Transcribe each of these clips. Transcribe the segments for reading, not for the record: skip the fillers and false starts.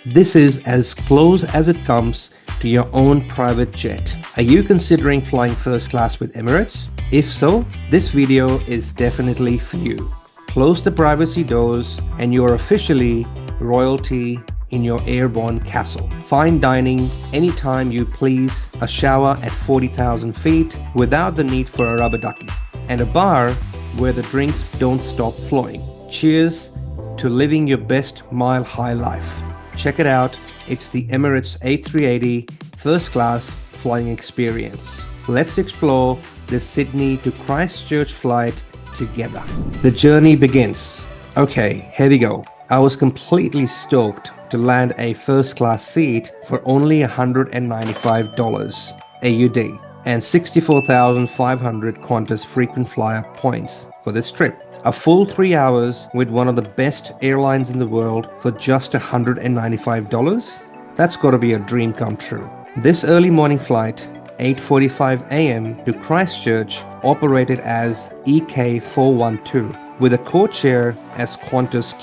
This is as close as it comes to your own private jet. Are you considering flying first class with Emirates? If so, this video is definitely for you. Close the privacy doors and you're officially royalty in your airborne castle. Fine dining anytime you please, a shower at 40,000 feet without the need for a rubber ducky, and a bar where the drinks don't stop flowing. Cheers to living your best mile-high life. Check it out, it's the Emirates A380 First Class flying experience. Let's explore the Sydney to Christchurch flight together. The journey begins. Okay, here we go. I was completely stoked to land a first class seat for only $195 AUD and 64,500 Qantas Frequent Flyer points for this trip. A full 3 hours with one of the best airlines in the world for just $195? That's gotta be a dream come true. This early morning flight, 8:45 a.m. to Christchurch, operated as EK412 with a codeshare as Qantas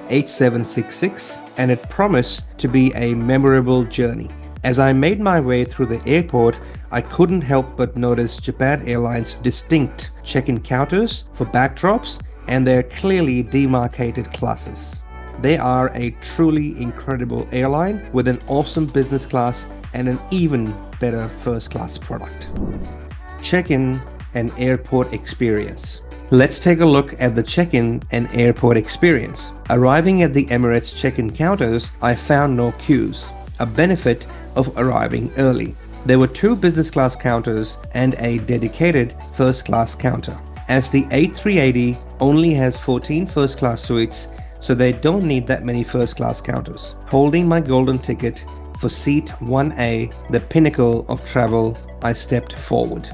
QF8766, and it promised to be a memorable journey. As I made my way through the airport, I couldn't help but notice Japan Airlines' distinct check-in counters for backdrops and their clearly demarcated classes. They are a truly incredible airline with an awesome business class and an even better first class product. Check-in and airport experience. Let's take a look at the check-in and airport experience. Arriving at the Emirates check-in counters, I found no queues, a benefit of arriving early. There were 2 business class counters and a dedicated first class counter. As the A380 only has 14 first class suites, so they don't need that many first class counters. Holding my golden ticket for seat 1A, the pinnacle of travel, I stepped forward.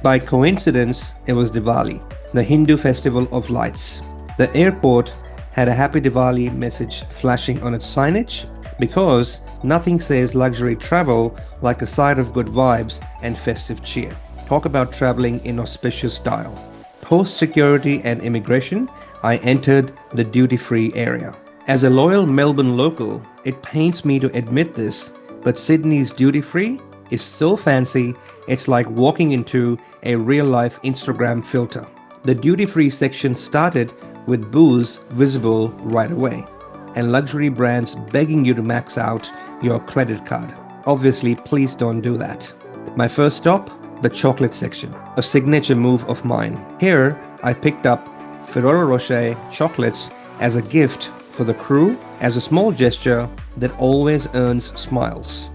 By coincidence, it was Diwali, the Hindu festival of lights. The airport had a Happy Diwali message flashing on its signage, because nothing says luxury travel like a side of good vibes and festive cheer. Talk about traveling in auspicious style. Post security and immigration, I entered the duty-free area. As a loyal Melbourne local, it pains me to admit this, but Sydney's duty-free is so fancy, it's like walking into a real-life Instagram filter. The duty-free section started with booze visible right away, and luxury brands begging you to max out your credit card. Obviously, please don't do that. My first stop, the chocolate section, a signature move of mine. Here, I picked up Ferrero Rocher chocolates as a gift for the crew, as a small gesture that always earns smiles.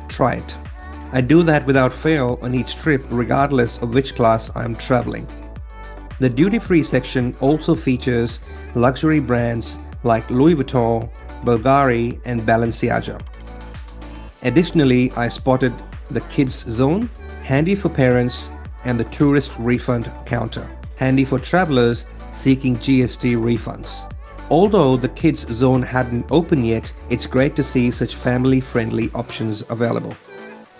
Try it. I do that without fail on each trip, regardless of which class I'm traveling. The duty-free section also features luxury brands like Louis Vuitton, Bulgari, and Balenciaga. Additionally, I spotted the kids zone, handy for parents, and the tourist refund counter, handy for travelers seeking GST refunds. Although the kids zone hadn't opened yet, it's great to see such family-friendly options available.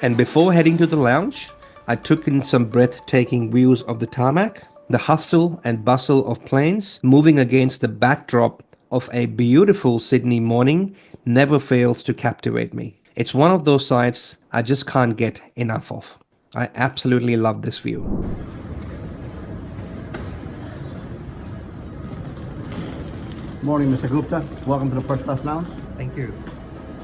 And before heading to the lounge, I took in some breathtaking views of the tarmac. The hustle and bustle of planes moving against the backdrop of a beautiful Sydney morning never fails to captivate me. It's one of those sights I just can't get enough of. I absolutely love this view. Morning, Mr. Gupta. Welcome to the First Class Lounge. Thank you.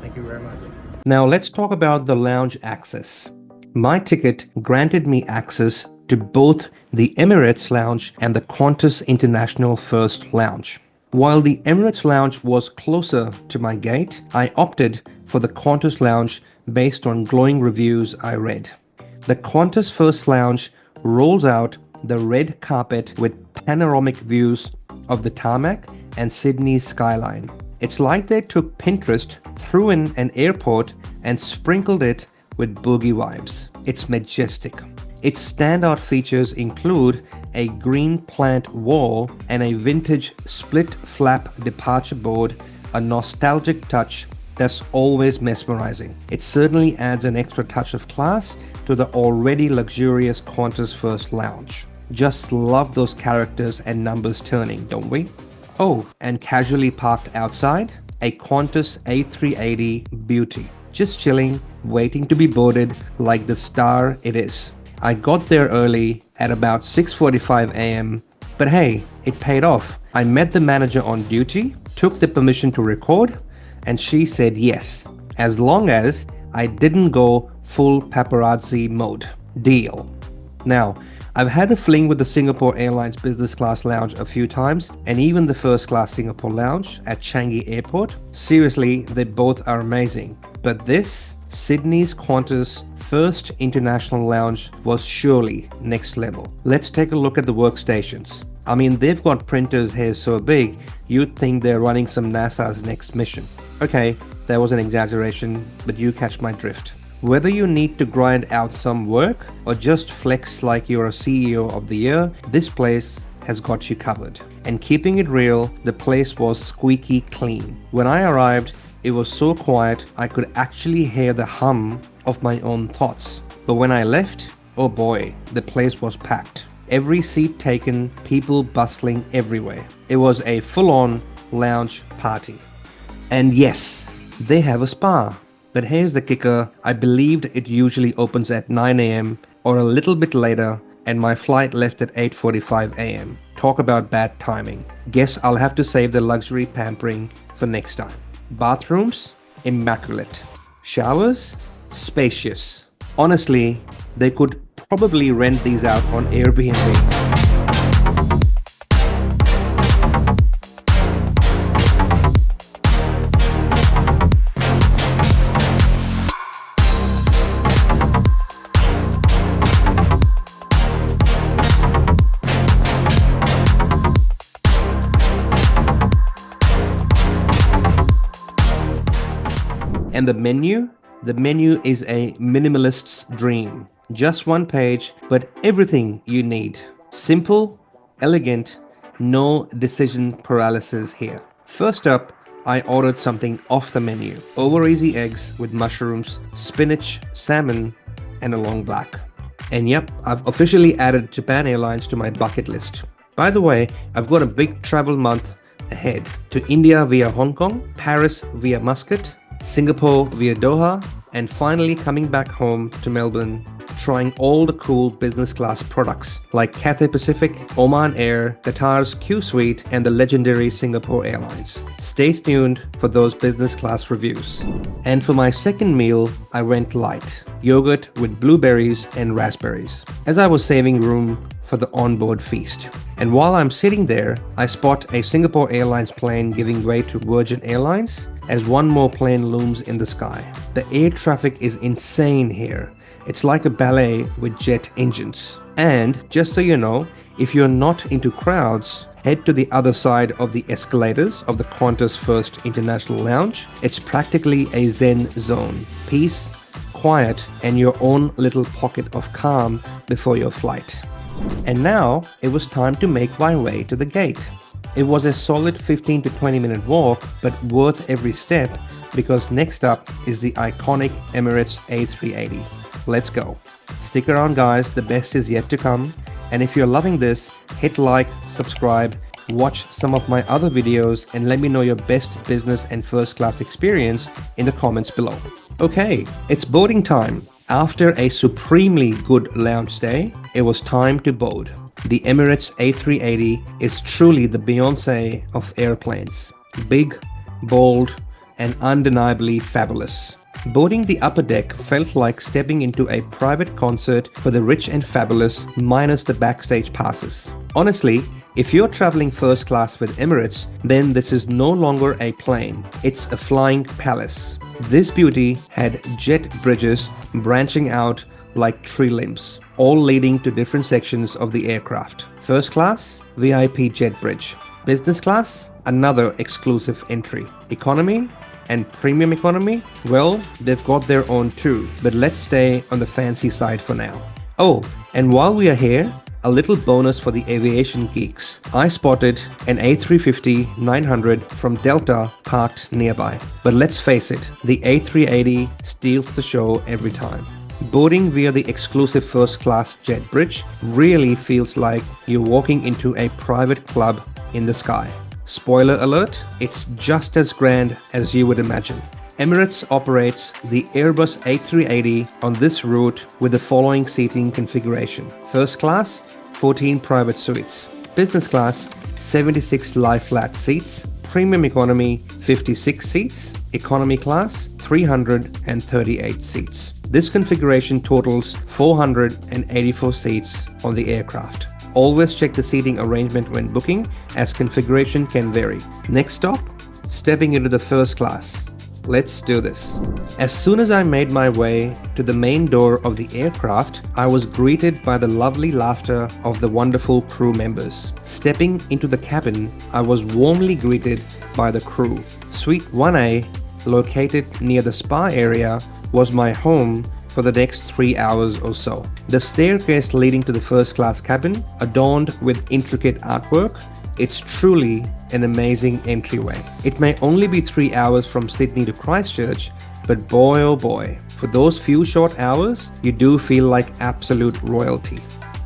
Thank you very much. Now let's talk about the lounge access. My ticket granted me access to both the Emirates Lounge and the Qantas International First Lounge. While the Emirates Lounge was closer to my gate, I opted for the Qantas Lounge based on glowing reviews I read. The Qantas First Lounge rolls out the red carpet with panoramic views of the tarmac and Sydney's skyline. It's like they took Pinterest, threw in an airport, and sprinkled it with boogie vibes. It's majestic. Its standout features include a green plant wall and a vintage split flap departure board, a nostalgic touch that's always mesmerizing. It certainly adds an extra touch of class to the already luxurious Qantas First Lounge. Just love those characters and numbers turning, don't we? Oh, and casually parked outside, a Qantas A380 beauty, just chilling, waiting to be boarded like the star it is. I got there early at about 6:45 a.m. But hey, it paid off. I met the manager on duty, took the permission to record, and she said yes, as long as I didn't go full paparazzi mode. Deal. Now, I've had a fling with the Singapore Airlines business class lounge a few times, and even the first class Singapore lounge at Changi Airport. Seriously, they both are amazing. But this, Sydney's Qantas First International Lounge, was surely next level. Let's take a look at the workstations. I mean, they've got printers here so big, you'd think they're running some NASA's next mission. Okay, that was an exaggeration, but you catch my drift. Whether you need to grind out some work or just flex like you're a CEO of the year, this place has got you covered. And keeping it real, the place was squeaky clean. When I arrived, it was so quiet I could actually hear the hum of my own thoughts. But when I left, oh boy, the place was packed. Every seat taken, people bustling everywhere. It was a full-on lounge party. And yes, they have a spa. But here's the kicker, I believed it usually opens at 9 a.m. or a little bit later, and my flight left at 8:45 a.m. Talk about bad timing. Guess I'll have to save the luxury pampering for next time. Bathrooms? Immaculate. Showers? Spacious. Honestly, they could probably rent these out on Airbnb. And the menu? The menu is a minimalist's dream. Just one page, but everything you need. Simple, elegant, no decision paralysis here. First up, I ordered something off the menu. Over easy eggs with mushrooms, spinach, salmon, and a long black. And yep, I've officially added Japan Airlines to my bucket list. By the way, I've got a big travel month ahead to India via Hong Kong, Paris via Muscat, Singapore via Doha, and finally coming back home to Melbourne, trying all the cool business class products like Cathay Pacific, Oman Air, Qatar's Q Suite, and the legendary Singapore Airlines. Stay tuned for those business class reviews. And for my second meal, I went light. Yogurt with blueberries and raspberries, as I was saving room for the onboard feast. And while I'm sitting there, I spot a Singapore Airlines plane giving way to Virgin Airlines as one more plane looms in the sky. The air traffic is insane here. It's like a ballet with jet engines. And just so you know, if you're not into crowds, head to the other side of the escalators of the Qantas First International Lounge. It's practically a zen zone. Peace, quiet, and your own little pocket of calm before your flight. And now it was time to make my way to the gate. It was a solid 15 to 20 minute walk, but worth every step because next up is the iconic Emirates A380. Let's go. Stick around guys, the best is yet to come. And if you're loving this, hit like, subscribe, watch some of my other videos, and let me know your best business and first class experience in the comments below. Okay, it's boarding time. After a supremely good lounge stay, it was time to board. The Emirates A380 is truly the Beyoncé of airplanes. Big, bold, and undeniably fabulous. Boarding the upper deck felt like stepping into a private concert for the rich and fabulous minus the backstage passes. Honestly, if you're traveling first class with Emirates, then this is no longer a plane, it's a flying palace. This beauty had jet bridges branching out like tree limbs, all leading to different sections of the aircraft. First class, VIP jet bridge. Business class, another exclusive entry. Economy and premium economy, well, they've got their own too, but let's stay on the fancy side for now. Oh, and while we are here, a little bonus for the aviation geeks. I spotted an A350-900 from Delta parked nearby. But let's face it, the A380 steals the show every time. Boarding via the exclusive first class jet bridge really feels like you're walking into a private club in the sky. Spoiler alert, it's just as grand as you would imagine. Emirates operates the Airbus A380 on this route with the following seating configuration. First class, 14 private suites. Business class, 76 lie-flat seats. Premium economy, 56 seats. Economy class, 338 seats. This configuration totals 484 seats on the aircraft. Always check the seating arrangement when booking, as configuration can vary. Next stop, stepping into the first class. Let's do this. As soon as I made my way to the main door of the aircraft, I was greeted by the lovely laughter of the wonderful crew members. Stepping into the cabin, I was warmly greeted by the crew. Suite 1A, located near the spa area, was my home for the next 3 hours or so. The staircase leading to the first class cabin, adorned with intricate artwork, it's truly an amazing entryway. It may only be 3 hours from Sydney to Christchurch, but boy oh boy, for those few short hours, you do feel like absolute royalty.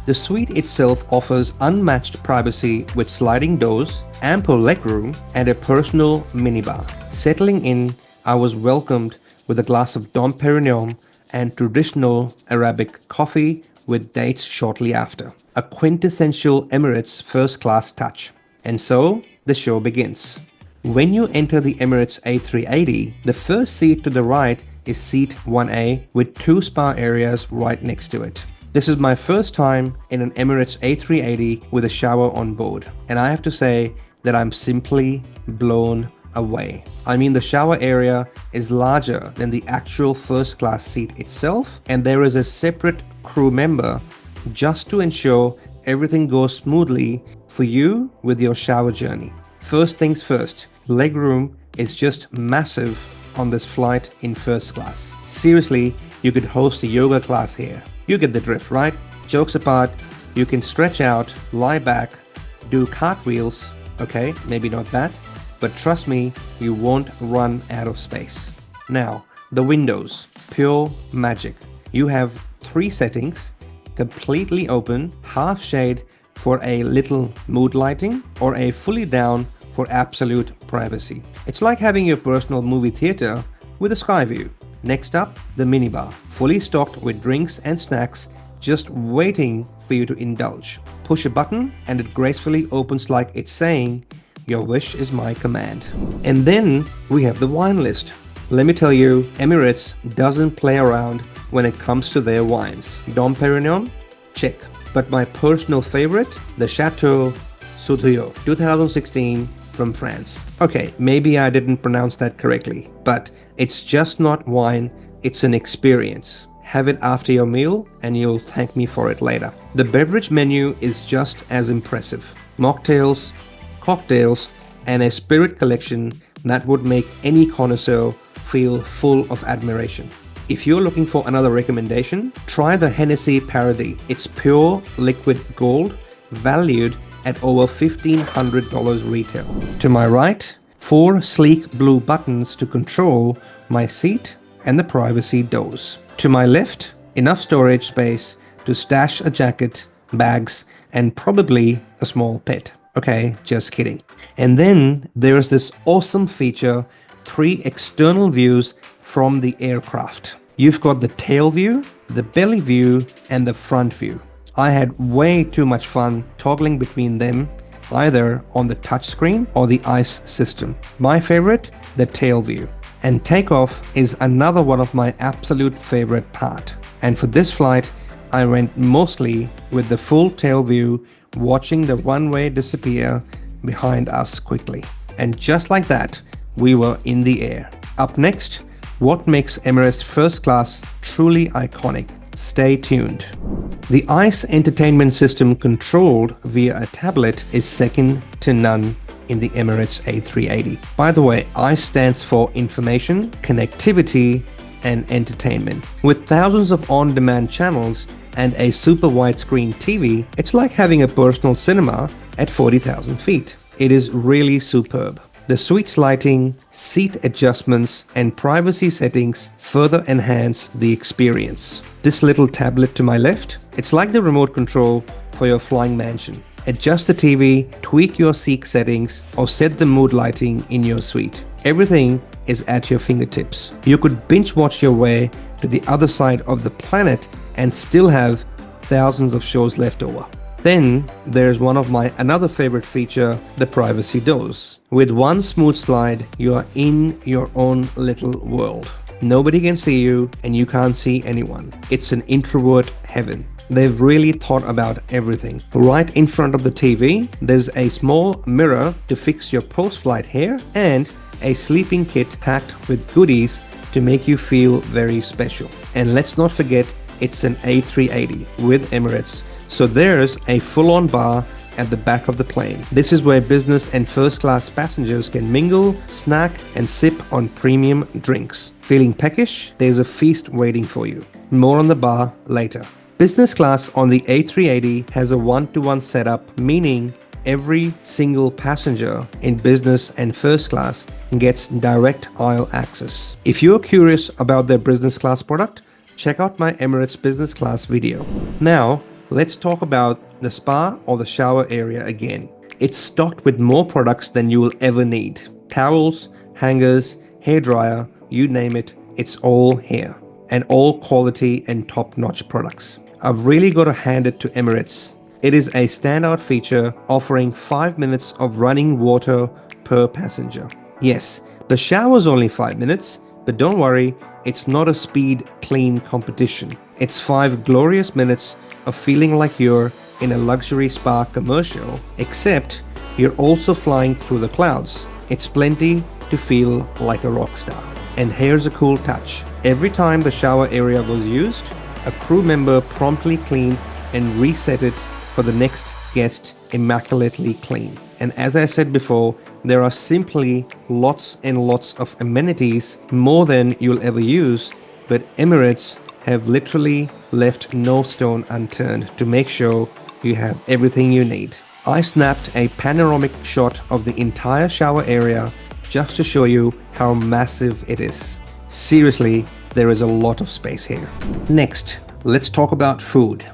The suite itself offers unmatched privacy with sliding doors, ample legroom, and a personal minibar. Settling in, I was welcomed with a glass of Dom Perignon and traditional Arabic coffee with dates shortly after. A quintessential Emirates first class touch. And so, the show begins. When you enter the Emirates A380, the first seat to the right is seat 1A with 2 spa areas right next to it. This is my first time in an Emirates A380 with a shower on board, and I have to say that I'm simply blown away. I mean, the shower area is larger than the actual first class seat itself, and there is a separate crew member just to ensure everything goes smoothly for you with your shower journey. First things first, legroom is just massive on this flight in first class. Seriously, you could host a yoga class here. You get the drift, right? Jokes apart, you can stretch out, lie back, do cartwheels, okay, maybe not that, but trust me, you won't run out of space. Now, the windows, pure magic. You have 3 settings, completely open, half shade for a little mood lighting, or a fully down for absolute privacy. It's like having your personal movie theater with a sky view. Next up, the minibar, fully stocked with drinks and snacks, just waiting for you to indulge. Push a button and it gracefully opens like it's saying, "Your wish is my command." And then we have the wine list. Let me tell you, Emirates doesn't play around when it comes to their wines. Dom Perignon? Check. But my personal favorite, the Chateau Sauterelle 2016 from France. Okay, maybe I didn't pronounce that correctly, but it's just not wine, it's an experience. Have it after your meal and you'll thank me for it later. The beverage menu is just as impressive. Mocktails, cocktails, and a spirit collection that would make any connoisseur feel full of admiration. If you're looking for another recommendation, try the Hennessy Paradis. It's pure liquid gold, valued at over $1,500 retail. To my right, 4 sleek blue buttons to control my seat and the privacy doors. To my left, enough storage space to stash a jacket, bags, and probably a small pet. Okay, just kidding. And then there's this awesome feature, 3 external views from the aircraft. You've got the tail view, the belly view, and the front view. I had way too much fun toggling between them, either on the touchscreen or the ICE system. My favorite, the tail view. And takeoff is another one of my absolute favorite part. And for this flight, I went mostly with the full tail view, watching the runway disappear behind us quickly. And just like that, we were in the air. Up next, what makes Emirates First Class truly iconic? Stay tuned. The ICE entertainment system controlled via a tablet is second to none in the Emirates A380. By the way, ICE stands for Information, Connectivity, and Entertainment. With thousands of on-demand channels and a super widescreen TV, it's like having a personal cinema at 40,000 feet. It is really superb. The suite's lighting, seat adjustments, and privacy settings further enhance the experience. This little tablet to my left, it's like the remote control for your flying mansion. adjust the TV, tweak your seat settings, or set the mood lighting in your suite. Everything is at your fingertips. You could binge watch your way to the other side of the planet and still have thousands of shows left over. Then there's one of my another favorite feature, the privacy doors. With one smooth slide, you are in your own little world. Nobody can see you and you can't see anyone. It's an introvert heaven. They've really thought about everything. Right in front of the TV, there's a small mirror to fix your post-flight hair and a sleeping kit packed with goodies to make you feel very special. And let's not forget, it's an A380 with Emirates. So there's a full-on bar at the back of the plane. This is where business and first class passengers can mingle, snack, and sip on premium drinks. Feeling peckish? There's a feast waiting for you. More on the bar later. Business class on the A380 has a one-to-one setup, meaning every single passenger in business and first class gets direct aisle access. If you're curious about their business class product, check out my Emirates business class video. Now, let's talk about the spa or the shower area again. It's stocked with more products than you will ever need. Towels, hangers, hairdryer, you name it, it's all here. And all quality and top-notch products. I've really got to hand it to Emirates. It is a standout feature offering 5 minutes of running water per passenger. Yes, the shower's only 5 minutes, but don't worry, it's not a speed clean competition. It's 5 glorious minutes of feeling like you're in a luxury spa commercial, except you're also flying through the clouds. It's plenty to feel like a rock star. And here's a cool touch. Every time the shower area was used, a crew member promptly cleaned and reset it for the next guest immaculately clean. And as I said before, there are simply lots and lots of amenities, more than you'll ever use, but Emirates have literally left no stone unturned to make sure you have everything you need. I snapped a panoramic shot of the entire shower area just to show you how massive it is. Seriously, there is a lot of space here. Next, let's talk about food.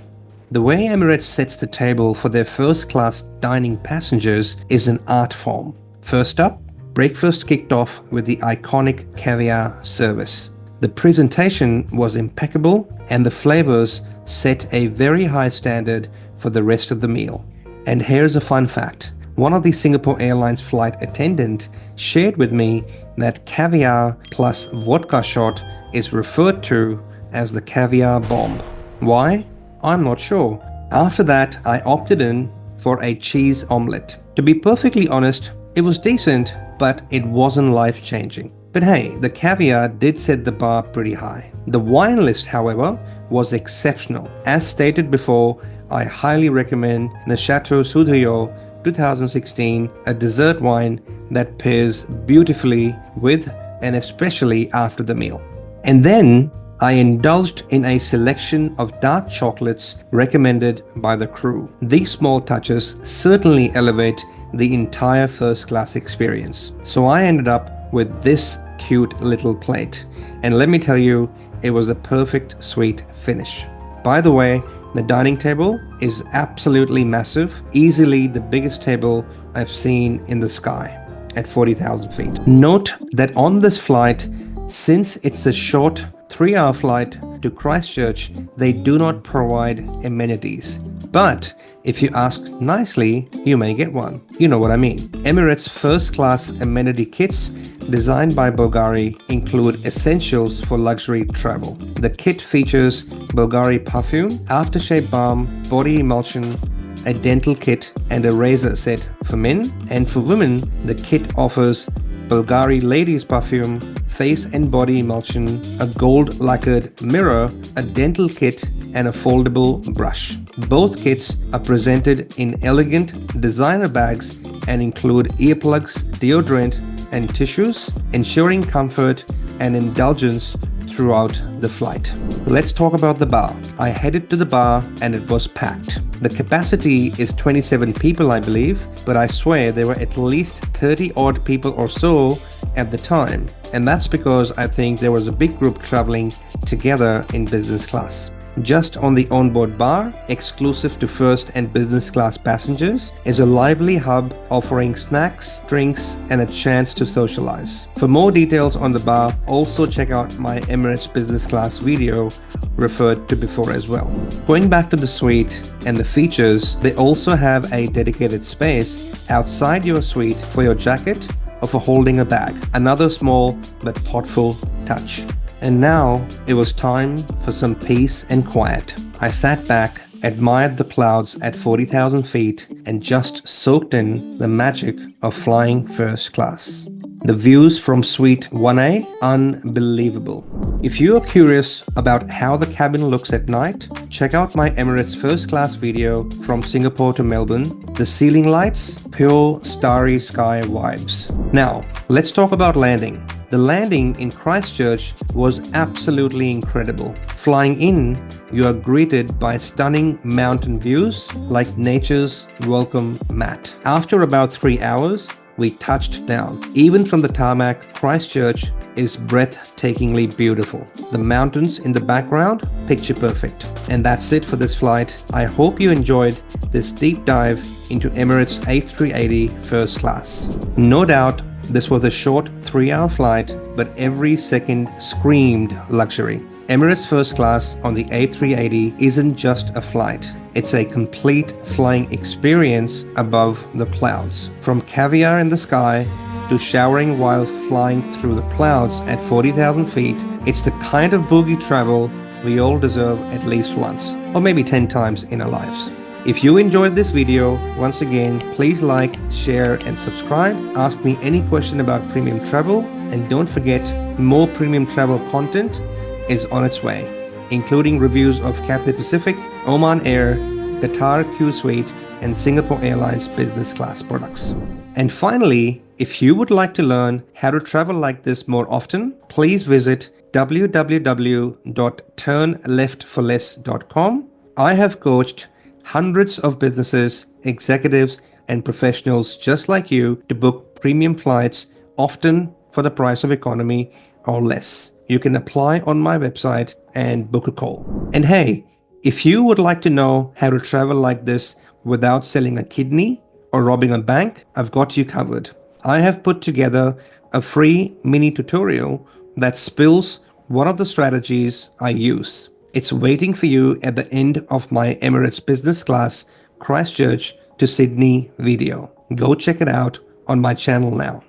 The way Emirates sets the table for their first class dining passengers is an art form. First up, breakfast kicked off with the iconic caviar service. The presentation was impeccable and the flavors set a very high standard for the rest of the meal. And here's a fun fact. One of the Singapore Airlines flight attendant shared with me that caviar plus vodka shot is referred to as the caviar bomb. Why? I'm not sure. After that, I opted in for a cheese omelette. To be perfectly honest, it was decent, but it wasn't life-changing. But hey, the caviar did set the bar pretty high. The wine list, however, was exceptional. As stated before, I highly recommend the Chateau Soudrio 2016, a dessert wine that pairs beautifully with and especially after the meal. And then I indulged in a selection of dark chocolates recommended by the crew. These small touches certainly elevate the entire first class experience. So I ended up with this cute little plate. And let me tell you, it was a perfect sweet finish. By the way, the dining table is absolutely massive, easily the biggest table I've seen in the sky at 40,000 feet. Note that on this flight, since it's a short 3-hour flight to Christchurch, they do not provide amenities. But if you ask nicely, you may get one. You know what I mean. Emirates first class amenity kits designed by Bulgari include essentials for luxury travel. The kit features Bulgari perfume, aftershave balm, body emulsion, a dental kit, and a razor set for men. And for women, the kit offers Bulgari ladies perfume, face and body emulsion, a gold lacquered mirror, a dental kit, and a foldable brush. Both kits are presented in elegant designer bags and include earplugs, deodorant, and tissues, ensuring comfort and indulgence throughout the flight. Let's talk about the bar. I headed to the bar and it was packed. The capacity is 27 people, I believe, but I swear there were at least 30 odd people or so at the time. And that's because I think there was a big group traveling together in business class. Just on the onboard bar, exclusive to first and business class passengers, is a lively hub offering snacks, drinks, and a chance to socialize. For more details on the bar, also check out my Emirates Business Class video referred to before as well. Going back to the suite and the features, they also have a dedicated space outside your suite for your jacket or for holding a bag. Another small but thoughtful touch. And now it was time for some peace and quiet. I sat back, admired the clouds at 40,000 feet, and just soaked in the magic of flying first class. The views from Suite 1A, unbelievable. If you are curious about how the cabin looks at night, check out my Emirates First Class video from Singapore to Melbourne. The ceiling lights, pure starry sky vibes. Now, let's talk about landing. The landing in Christchurch was absolutely incredible. Flying in, you are greeted by stunning mountain views like nature's welcome mat. After about 3 hours, we touched down. Even from the tarmac, Christchurch is breathtakingly beautiful. The mountains in the background, picture perfect. And that's it for this flight. I hope you enjoyed this deep dive into Emirates A380 First Class. No doubt, this was a short 3-hour flight, but every second screamed luxury. Emirates First Class on the A380 isn't just a flight. It's a complete flying experience above the clouds. From caviar in the sky to showering while flying through the clouds at 40,000 feet, it's the kind of boogie travel we all deserve at least once, or maybe 10 times in our lives. If you enjoyed this video, once again, please like, share, and subscribe. Ask me any question about premium travel, and don't forget, more premium travel content is on its way, including reviews of Cathay Pacific, Oman Air, Qatar Q Suite, and Singapore Airlines business class products. And finally, if you would like to learn how to travel like this more often, please visit www.turnleftforless.com. I have coached hundreds of businesses, executives, and professionals just like you to book premium flights often for the price of economy or less. You can apply on my website and book a call. And hey, if you would like to know how to travel like this without selling a kidney or robbing a bank, I've got you covered. I have put together a free mini tutorial that spills one of the strategies I use. It's waiting for you at the end of my Emirates Business Class Christchurch to Sydney video. Go check it out on my channel now.